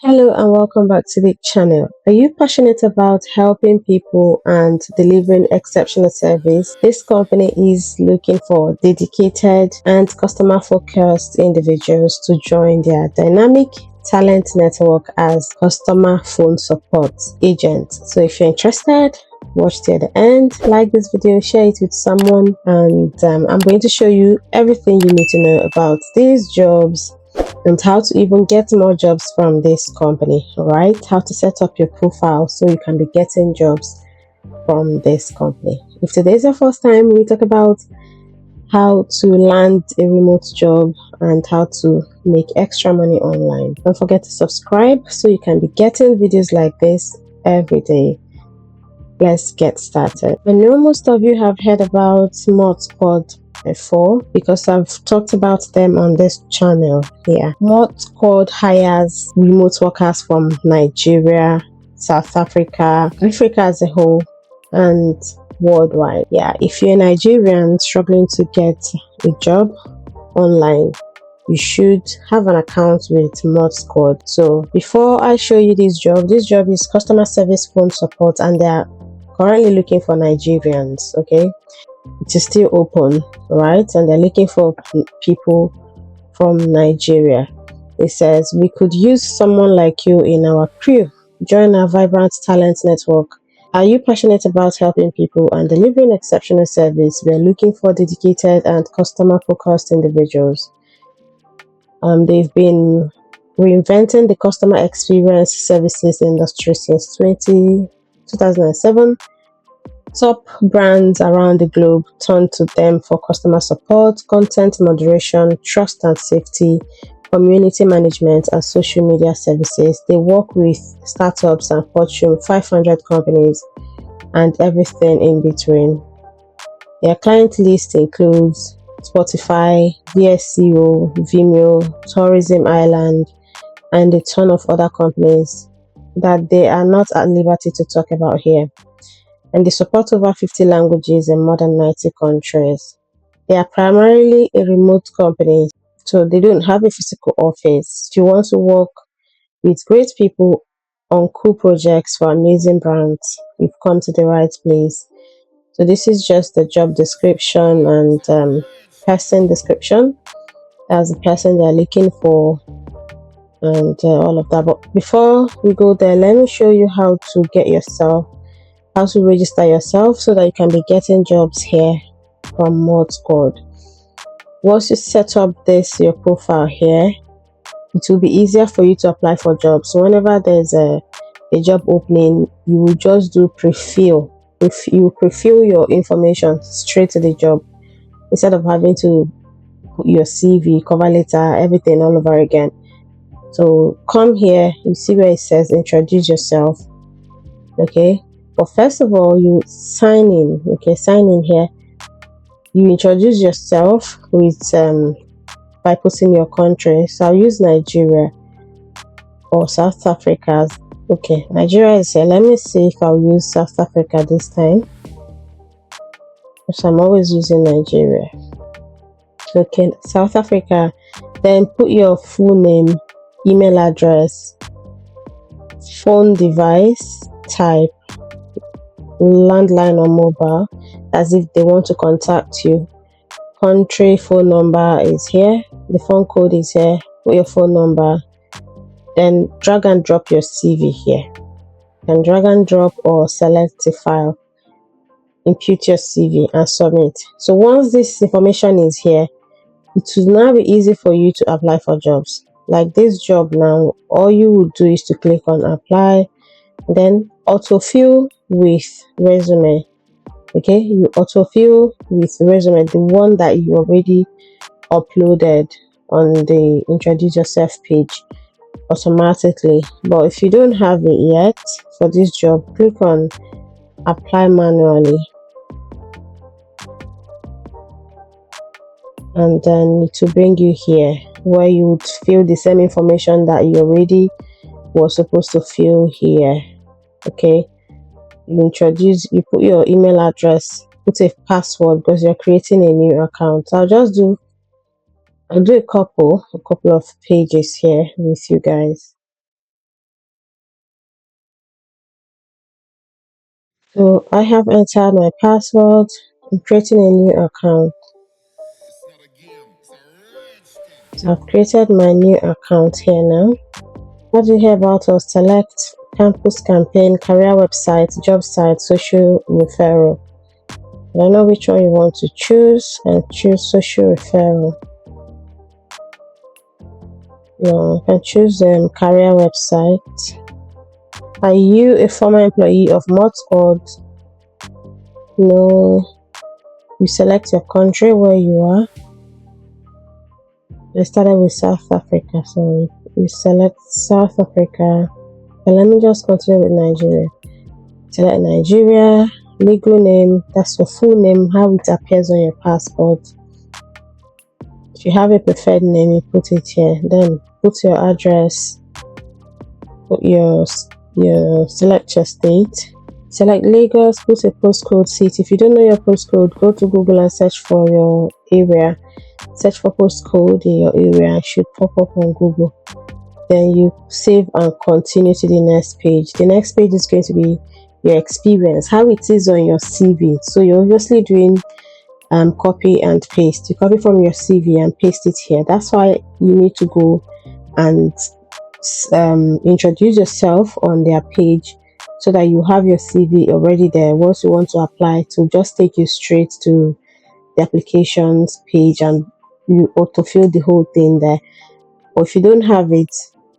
Hello and welcome back to the channel. Are you passionate about helping people and delivering exceptional service? This company is looking for dedicated and customer focused individuals to join their dynamic talent network as customer phone support agents. So if you're interested, watch till the end, like this video, share it with someone, and I'm going to show you everything you need to know about these jobs and how to even get more jobs from this company. All right, how to set up your profile so you can be getting jobs from this company. If today is your first time, we talk about how to land a remote job and how to make extra money online. Don't forget to subscribe so you can be getting videos like this every day. Let's get started. I know most of you have heard about ModSquad before because I've talked about them on this channel here. ModSquad hires remote workers from Nigeria, South Africa, Africa as a whole, and worldwide. Yeah, if you're a Nigerian struggling to get a job online, you should have an account with ModSquad. So before I show you this job is customer service phone support, and they are currently looking for Nigerians. Okay, it is still open, right? And they're looking for people from Nigeria. It says we could use someone like you in our crew. Join our vibrant talent network. Are you passionate about helping people and delivering exceptional service? We are looking for dedicated and customer focused individuals. They've been reinventing the customer experience services industry since 2007. Top brands around the globe turn to them for customer support, content moderation, trust and safety, community management, and social media services. They work with startups and Fortune 500 companies and everything in between. Their client list includes Spotify, VSCO, Vimeo, Tourism Island, and a ton of other companies that they are not at liberty to talk about here. And they support over 50 languages in more than 90 countries. They are primarily a remote company, so they don't have a physical office. If you want to work with great people on cool projects for amazing brands, you've come to the right place. So this is just the job description and person description. That's the person they're looking for and all of that. But before we go there, let me show you how to how to register yourself so that you can be getting jobs here from ModSquad. Once you set up your profile here, it will be easier for you to apply for jobs. So whenever there's a job opening, you will just do pre-fill. If you pre-fill your information straight to the job instead of having to put your CV, cover letter, everything all over again. So come here, you see where it says introduce yourself. Okay, but first of all, you sign in. Okay, sign in here. You introduce yourself with by putting your country. So I'll use Nigeria or South Africa. Okay, Nigeria is here. Let me see if I'll use South Africa this time, because I'm always using Nigeria. Okay, South Africa. Then put your full name, email address, phone device type, landline or mobile, as if they want to contact you. Country phone number is here, the phone code is here. Put your phone number, then drag and drop your CV here. And drag and drop or select a file, impute your CV and submit. So once this information is here, it will now be easy for you to apply for jobs. Like this job now, all you would do is to click on apply, then autofill with resume. Okay, you autofill with resume, the one that you already uploaded on the introduce yourself page automatically. But if you don't have it yet for this job, click on apply manually, and then it will bring you here where you would fill the same information that you already were supposed to fill here. Okay, you put your email address, put a password because you're creating a new account. I'll do a couple of pages here with you guys. So I have entered my password. I'm creating a new account. So I've created my new account here now. What do you hear about us? Select campus campaign, career website, job site, social referral. I don't know which one you want to choose and choose social referral. You can choose career website. Are you a former employee of Mod Squad? No. You select your country where you are. I started with South Africa, so we select South Africa. And let me just continue with Nigeria. Select Nigeria, legal name, that's your full name, how it appears on your passport. If you have a preferred name, you put it here. Then put your address, put your select your state. Select Lagos, put a postcode city. If you don't know your postcode, go to Google and search for your area. Search for postcode in your area, it should pop up on Google. Then you save and continue to the next page. The next page is going to be your experience, how it is on your CV. So you're obviously doing copy and paste. You copy from your CV and paste it here. That's why you need to go and introduce yourself on their page so that you have your CV already there. Once you want to apply, to just take you straight to the applications page and you autofill the whole thing there. Or if you don't have it,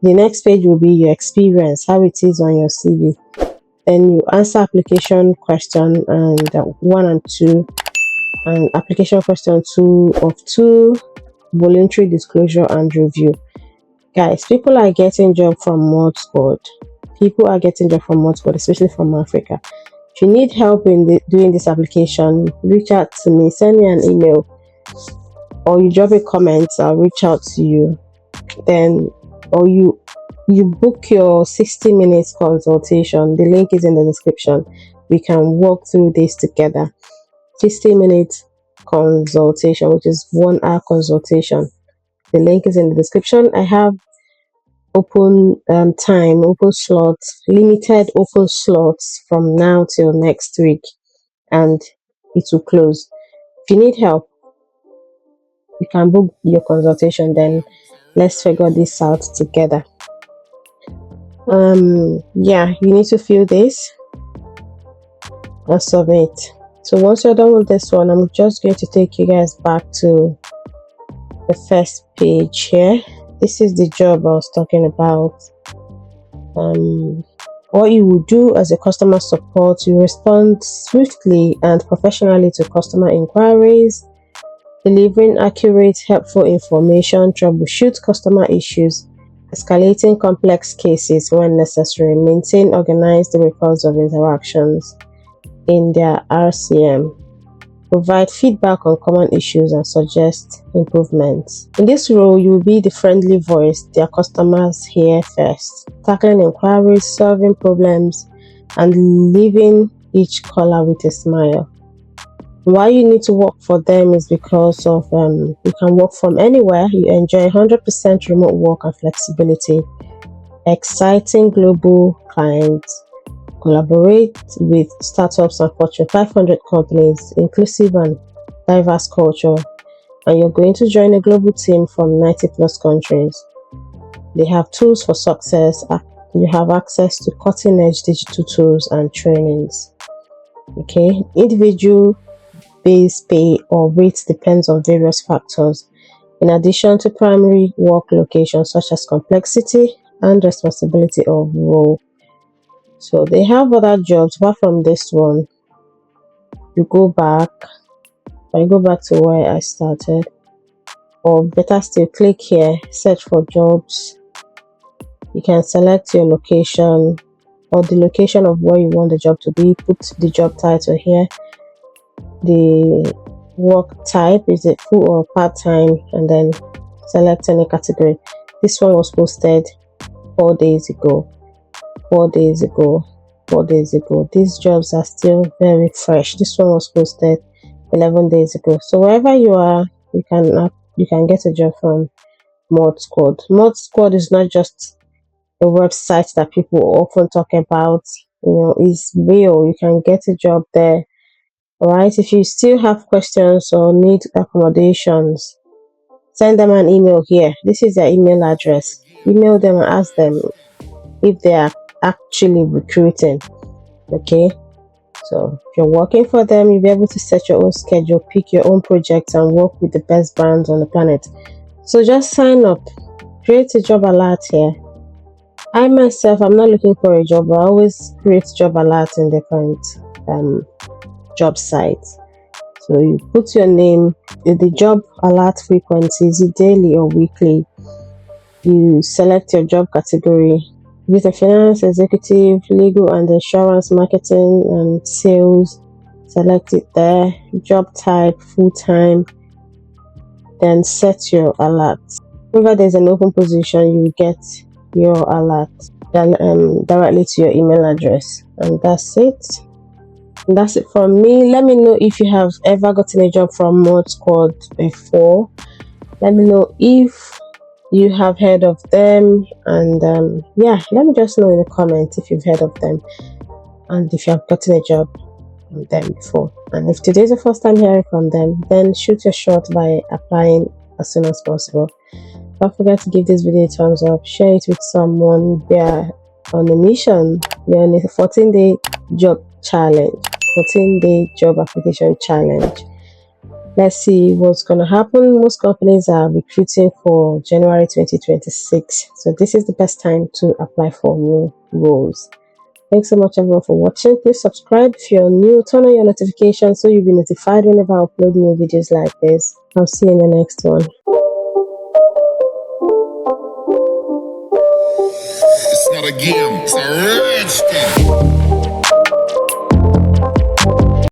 the next page will be your experience, how it is on your CV. Then you answer application question and 1 and 2, and application question 2 of 2, voluntary disclosure and review. Guys, people are getting job from Mod Squad. People are getting job from Mod Squad, especially from Africa. If you need help in doing this application, reach out to me, send me an email, or you drop a comment, I'll reach out to you. Then, or you book your 60 minutes consultation. The link is in the description. We can walk through this together. 60 minutes consultation, which is 1 hour consultation. The link is in the description. I have open time, open slots, limited open slots from now till next week, and it will close. If you need help, you can book your consultation. Then let's figure this out together. Yeah, you need to fill this and submit. So once you're done with this one, I'm just going to take you guys back to the first page here. This is the job I was talking about. What you will do as a customer support, you respond swiftly and professionally to customer inquiries, delivering accurate, helpful information, troubleshoot customer issues, escalating complex cases when necessary, maintain organized records of interactions in their RCM, provide feedback on common issues and suggest improvements. In this role, you will be the friendly voice their customers hear first, tackling inquiries, solving problems, and leaving each caller with a smile. Why you need to work for them is because of you can work from anywhere. You enjoy 100% remote work and flexibility, exciting global clients, collaborate with startups and Fortune 500 companies, inclusive and diverse culture, and you're going to join a global team from 90 plus countries. They have tools for success. You have access to cutting edge digital tools and trainings. Okay, individual base pay or rates depends on various factors, in addition to primary work location such as complexity and responsibility of role. So they have other jobs apart from this one. You go back, I go back to where I started, or better still, click here, search for jobs. You can select your location or the location of where you want the job to be, put the job title here, the work type, is it full or part-time, and then select any category. This one was posted 4 days ago. 4 days ago. 4 days ago. These jobs are still very fresh. This one was posted 11 days ago. So wherever you are, you can get a job from Mod Squad. Mod Squad is not just a website that people often talk about. is real. You can get a job there. All right. If you still have questions or need accommodations, send them an email here. This is their email address. Email them and ask them if they are actually recruiting. Okay. So if you're working for them, you'll be able to set your own schedule, pick your own projects, and work with the best brands on the planet. So just sign up, create a job alert here. I myself, I'm not looking for a job, but I always create job alerts in different job sites. So you put your name, the job alert frequency, is it daily or weekly? You select your job category. Is it a finance, executive, legal and insurance, marketing and sales? Select it there. Job type, full-time. Then set your alert. Whenever there's an open position, you get your alert directly to your email address. And that's it. And that's it from me. Let me know if you have ever gotten a job from Mod Squad before. Let me know if you have heard of them, and let me just know in the comments if you've heard of them and if you have gotten a job from them before. And if today's the first time hearing from them, then shoot your shot by applying as soon as possible. Don't forget to give this video a thumbs up, share it with someone. We are on a mission. We are on a 14-day job challenge, 14-day job application challenge. Let's see what's going to happen. Most companies are recruiting for January 2026. So this is the best time to apply for new roles. Thanks so much everyone for watching. Please subscribe if you're new. Turn on your notifications so you'll be notified whenever I upload new videos like this. I'll see you in the next one. It's not a game, it's a rich thing.